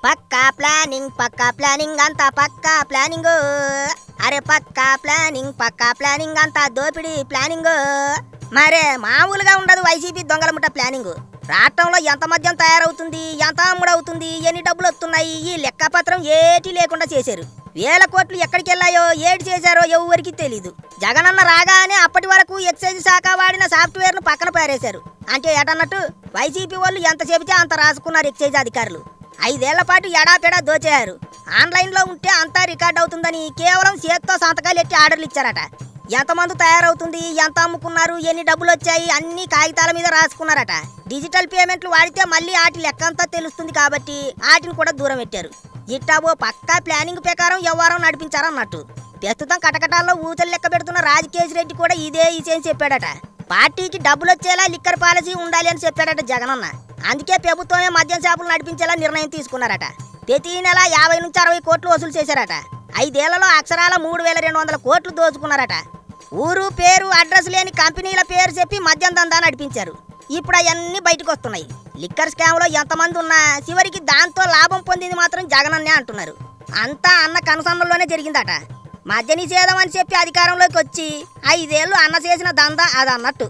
పక్కా planning అంతా పక్కా planning. అరే పక్కా planning అంతా దోపిడీ ప్లానింగ్. మరే మామూలుగా ఉండదు వైసీపీ దొంగల ముఠ ప్లానింగ్. రాష్ట్రంలో ఎంత మద్యం తయారవుతుంది, ఎంత అమ్ముడవుతుంది, ఎన్ని డబ్బులు వస్తున్నాయి, ఈ లెక్కపత్రం ఏటీ లేకుండా చేశారు. వేల కోట్లు ఎక్కడికి వెళ్ళాయో, ఏటి చేశారో ఎవరికి తెలీదు. జగనన్న రాగానే అప్పటి వరకు ఎక్సైజ్ శాఖ వాడిన సాఫ్ట్వేర్ ను పక్కన పారేశారు. అంటే ఏటన్నట్టు వైసీపీ వాళ్ళు ఎంత చెబితే అంత రాసుకున్నారు ఎక్సైజ్ అధికారులు. 5 ఏళ్ల పాటు ఎడాపెడా దోచేశారు. ఆన్లైన్లో ఉంటే అంతా రికార్డ్ అవుతుందని కేవలం చేత్తో సంతకాలు ఎట్టి ఆర్డర్లు ఇచ్చారట. ఎంతమంది తయారవుతుంది, ఎంత అమ్ముకున్నారు, ఎన్ని డబ్బులు వచ్చాయి అన్ని కాగితాల మీద రాసుకున్నారట. డిజిటల్ పేమెంట్లు వాడితే మళ్ళీ వాటి లెక్కంతా తెలుస్తుంది కాబట్టి వాటిని కూడా దూరం పెట్టారు. ఇట్టావో పక్కా ప్లానింగ్ ప్రకారం వ్యవహారం నడిపించారన్నట్టు. ప్రస్తుతం కటకటాల్లో ఊచలు లెక్క పెడుతున్న రాజకేశ్ రెడ్డి కూడా ఇదే విషయం చెప్పాడట. పార్టీకి డబ్బులు వచ్చేలా లిక్కర్ పాలసీ ఉండాలి అని చెప్పాడట జగనన్న. అందుకే ప్రభుత్వమే మద్యం షాపులు నడిపించేలా నిర్ణయం తీసుకున్నారట. ప్రతి నెల 50 నుంచి 60 కోట్లు వసూలు చేశారట. 5 ఏళ్లలో అక్షరాల 3200 కోట్లు దోచుకున్నారట. ఊరు పేరు అడ్రస్ లేని కంపెనీల పేరు చెప్పి మద్యం దందా నడిపించారు. ఇప్పుడు అవన్నీ బయటకు వస్తున్నాయి. లిక్కర్ స్కామ్లో ఎంతమంది ఉన్నా చివరికి దాంతో లాభం పొందింది మాత్రం జగనన్నే అంటున్నారు. అంతా అన్న కనుసన్నల్లోనే జరిగిందట. మద్య నిషేధం అని చెప్పి అధికారంలోకి వచ్చి 5 ఏళ్ళు అన్న చేసిన దందా అదన్నట్టు.